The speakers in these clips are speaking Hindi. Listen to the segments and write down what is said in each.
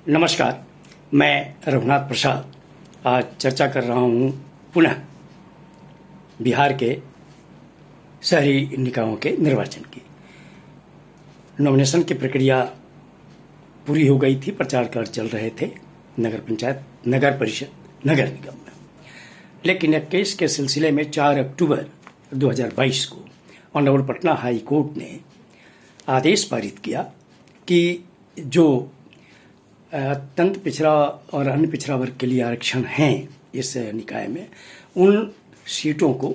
नमस्कार, मैं रघुनाथ प्रसाद आज चर्चा कर रहा हूँ पुनः बिहार के शहरी निकायों के निर्वाचन की। नॉमिनेशन की प्रक्रिया पूरी हो गई थी, प्रचार कार्य चल रहे थे नगर पंचायत, नगर परिषद, नगर निगम में। लेकिन एक केस के सिलसिले में 4 अक्टूबर 2022 को ऑनरेबल पटना हाई कोर्ट ने आदेश पारित किया कि जो अत्यंत पिछड़ा और अन्य पिछड़ा वर्ग के लिए आरक्षण हैं इस निकाय में, उन सीटों को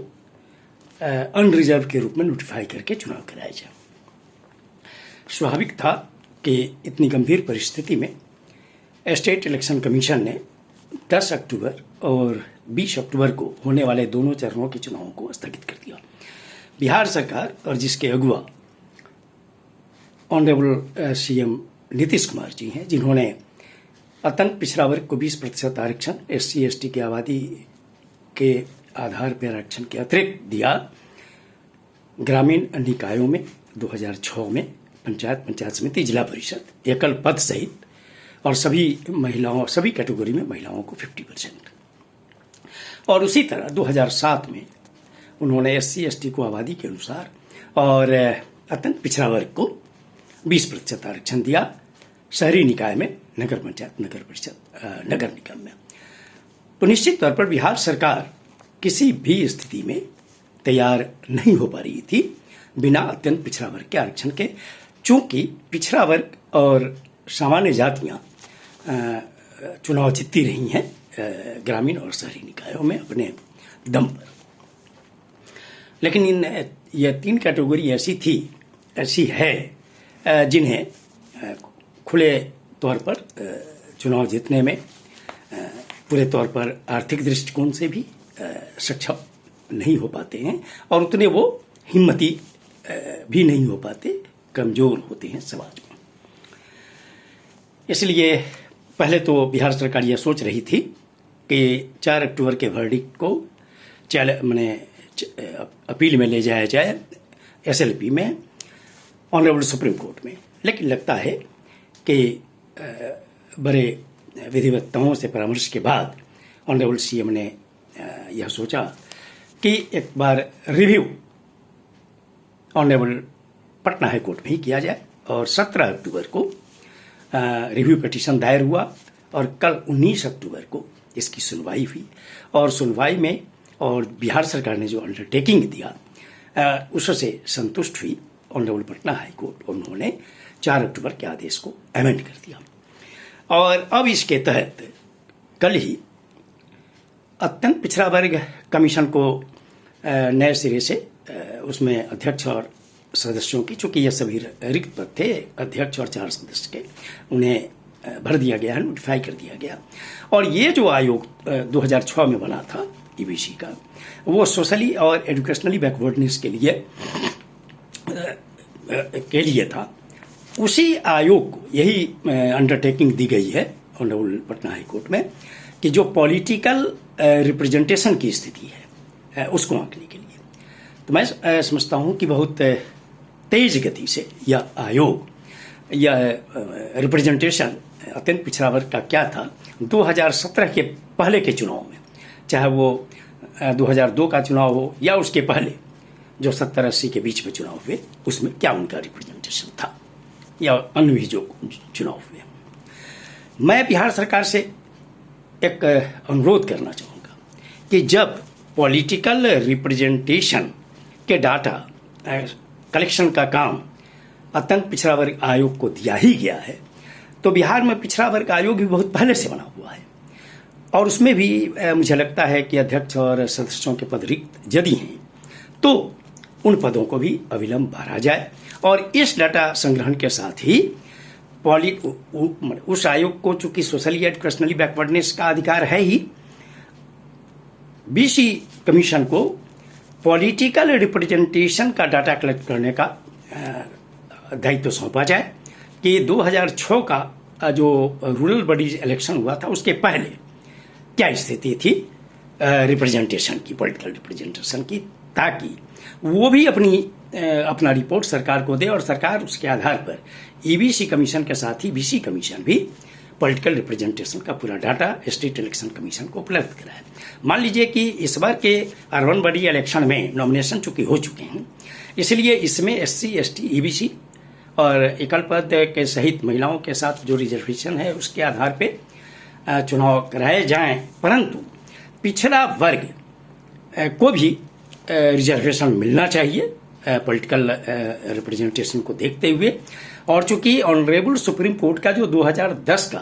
अनरिजर्व के रूप में नोटिफाई करके चुनाव कराया जाए। स्वाभाविक था कि इतनी गंभीर परिस्थिति में स्टेट इलेक्शन कमीशन ने 10 अक्टूबर और 20 अक्टूबर को होने वाले दोनों चरणों के चुनावों को स्थगित कर दिया। बिहार सरकार और जिसके अगुवा ऑनरेबल सीएम नीतीश कुमार जी हैं, जिन्होंने अत्यंत पिछड़ा वर्ग को 20% आरक्षण SC ST की आबादी के आधार पर आरक्षण के अतिरिक्त दिया। ग्रामीण निकायों में 2006 में पंचायत समिति, जिला परिषद, एकल पद सहित और सभी कैटेगरी में महिलाओं को 50%। और उसी तरह 2007 में उन्होंने SC ST को आबादी के अनुसार और अत्यंत पिछड़ा वर्ग को 20% आरक्षण दिया शहरी निकाय में, नगर पंचायत, नगर परिषद, नगर निगम में। तो निश्चित तौर पर बिहार सरकार किसी भी स्थिति में तैयार नहीं हो पा रही थी बिना अत्यंत पिछड़ा वर्ग के आरक्षण के, चूंकि पिछड़ा वर्ग और सामान्य जातियां चुनाव जीतती रही हैं ग्रामीण और शहरी निकायों में अपने दम पर। लेकिन ये 3 कैटेगरी ऐसी है जिन्हें खुले तौर पर चुनाव जीतने में पूरे तौर पर आर्थिक दृष्टिकोण से भी सक्षम नहीं हो पाते हैं और उतने वो हिम्मती भी नहीं हो पाते, कमजोर होते हैं समाज में। इसलिए पहले तो बिहार सरकार यह सोच रही थी कि 4 अक्टूबर के वर्डिक्ट को अपील में ले जाया जाए SLP में, ऑनरेबल सुप्रीम कोर्ट में। लेकिन लगता है कि बड़े विधिवक्ताओं से परामर्श के बाद ऑनरेबल सीएम ने यह सोचा कि एक बार review honourable Patna high court में ही किया जाए। और 17 अक्टूबर को रिव्यू पिटीशन दायर हुआ और कल 19 अक्टूबर को इसकी सुनवाई हुई। और सुनवाई में और बिहार सरकार ने जो अंडरटेकिंग दिया उससे संतुष्ट हुई ऑनरेबल पटना हाई कोर्ट, और उन्होंने 4 अक्टूबर के आदेश को अमेंड कर दिया। और अब इसके तहत कल ही अत्यंत पिछड़ा वर्ग कमीशन को नए सिरे से उसमें अध्यक्ष और सदस्यों की, चूंकि ये सभी रिक्त पद थे, अध्यक्ष और 4 सदस्य के, उन्हें भर दिया गया है, नोटिफाई कर दिया गया। और ये जो आयोग 2006 में बना था EBC का, वो सोशली और एजुकेशनली बैकवर्डनेस के लिए था। उसी आयोग को यही अंडरटेकिंग दी गई है ऑनरेबल पटना हाई कोर्ट में कि जो पॉलिटिकल रिप्रेजेंटेशन की स्थिति है उसको आंकने के लिए। तो मैं समझता हूं कि बहुत तेज गति से यह आयोग, यह रिप्रेजेंटेशन अत्यंत पिछड़ा वर्ग का क्या था 2017 के पहले के चुनाव में, चाहे वो 2002 का चुनाव हो या उसके पहले जो 70-80 के बीच में चुनाव हुए, उसमें क्या उनका रिप्रेजेंटेशन था, या अन्य भी जो चुनाव हुए। मैं बिहार सरकार से एक अनुरोध करना चाहूँगा कि जब पॉलिटिकल रिप्रेजेंटेशन के डाटा कलेक्शन का काम अत्यंत पिछड़ा वर्ग आयोग को दिया ही गया है, तो बिहार में पिछड़ा वर्ग आयोग भी बहुत पहले से बना हुआ है और उसमें भी मुझे लगता है कि अध्यक्ष और सदस्यों के पद रिक्त यदि हैं तो उन पदों को भी अविलंब भरा जाए। और इस डाटा संग्रहण के साथ ही उस आयोग को, चूंकि सोशली एजुकेशनली बैकवर्डनेस का अधिकार है ही, BC कमीशन को पॉलिटिकल रिप्रेजेंटेशन का डाटा कलेक्ट करने का दायित्व सौंपा जाए कि 2006 का जो रूरल बॉडीज इलेक्शन हुआ था उसके पहले क्या स्थिति थी रिप्रेजेंटेशन की, पॉलिटिकल रिप्रेजेंटेशन की, ताकि वो भी अपना रिपोर्ट सरकार को दे और सरकार उसके आधार पर EBC कमीशन के साथ ही BC कमीशन भी पॉलिटिकल रिप्रेजेंटेशन का पूरा डाटा स्टेट इलेक्शन कमीशन को उपलब्ध कराए। मान लीजिए कि इस बार के अर्बन बॉडी इलेक्शन में नॉमिनेशन चूंकि हो चुके हैं, इसलिए इसमें SC, ST, EBC और एकल पद के सहित महिलाओं के साथ जो रिजर्वेशन है उसके आधार पे चुनाव कराए जाएं, परंतु पिछड़ा वर्ग को भी रिजर्वेशन मिलना चाहिए पॉलिटिकल रिप्रेजेंटेशन को देखते हुए। और चूंकि ऑनरेबल सुप्रीम कोर्ट का जो 2010 का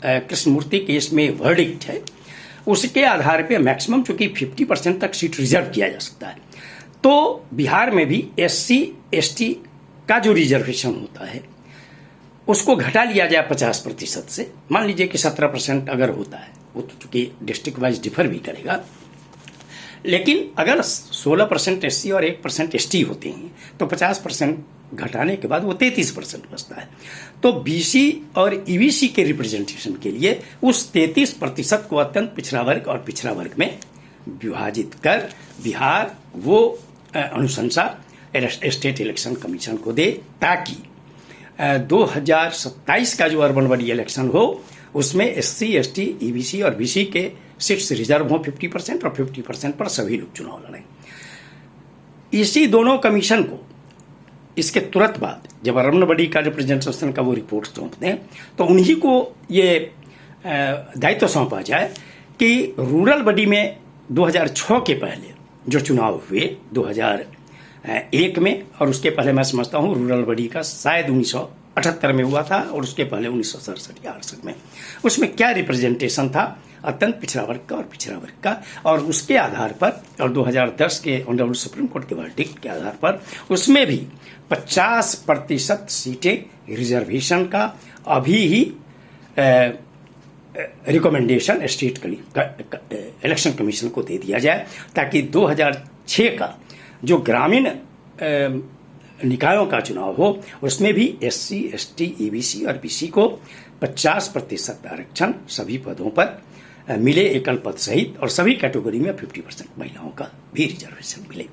कृष्णमूर्ति केस में वर्डिक्ट है, उसके आधार पे मैक्सिमम चूंकि 50% तक सीट रिजर्व किया जा सकता है, तो बिहार में भी SC, ST का जो रिजर्वेशन होता है उसको घटा लिया जाए 50% से। मान लीजिए कि 17% अगर होता है, वो तो चूंकि डिस्ट्रिक्ट वाइज डिफर भी करेगा, लेकिन अगर 16% SC और 1% ST होते हैं तो 50% घटाने के बाद वो 33% बचता है। तो BC और EBC के रिप्रेजेंटेशन के लिए उस 33% को अत्यंत पिछड़ा वर्ग और पिछड़ा वर्ग में विभाजित कर बिहार वो अनुशंसा स्टेट इलेक्शन कमीशन को दे, ताकि 2027 का जो अर्बन बॉडी इलेक्शन हो उसमें SC, ST, EBC और BC के सीट्स रिजर्व हो 50% और 50% पर सभी लोग चुनाव लड़ें। इसी दोनों कमीशन को इसके तुरंत बाद जब अर्बन बॉडी का रिप्रेजेंटेशन का वो रिपोर्ट सौंपते हैं तो उन्हीं को ये दायित्व सौंपा जाए कि रूरल बॉडी में 2006 के पहले जो चुनाव हुए 2001 में, और उसके पहले मैं समझता हूँ रूरल बॉडी का शायद 1978 में हुआ था और उसके पहले 1967 या 68 में, उसमें क्या रिप्रेजेंटेशन था अत्यंत पिछड़ा वर्ग का और पिछड़ा वर्ग का। और उसके आधार पर और 2010 के ऑनरेबल सुप्रीम कोर्ट के वर्डिक्ट के आधार पर उसमें भी 50% सीटें रिजर्वेशन का अभी ही रिकमेंडेशन स्टेट इलेक्शन कमीशन को दे दिया जाए, ताकि 2006 का जो ग्रामीण निकायों का चुनाव हो उसमें भी SC, ST, EBC और BC को 50% आरक्षण सभी पदों पर मिले, एकल पद सहित, और सभी कैटेगरी में 50% महिलाओं का भी रिजर्वेशन मिले।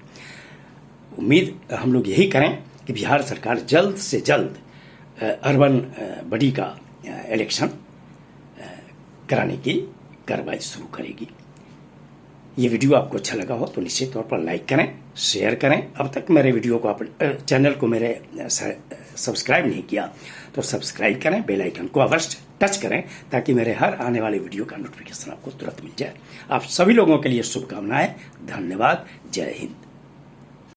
उम्मीद हम लोग यही करें कि बिहार सरकार जल्द से जल्द अर्बन बॉडी का इलेक्शन कराने की कार्रवाई शुरू करेगी। ये वीडियो आपको अच्छा लगा हो तो निश्चित तौर पर लाइक करें, शेयर करें। अब तक मेरे वीडियो को आप चैनल को मेरे सब्सक्राइब नहीं किया तो सब्सक्राइब करें, बेल आइकन को अवश्य टच करें ताकि मेरे हर आने वाले वीडियो का नोटिफिकेशन आपको तुरंत मिल जाए। आप सभी लोगों के लिए शुभकामनाएं। धन्यवाद। जय हिंद।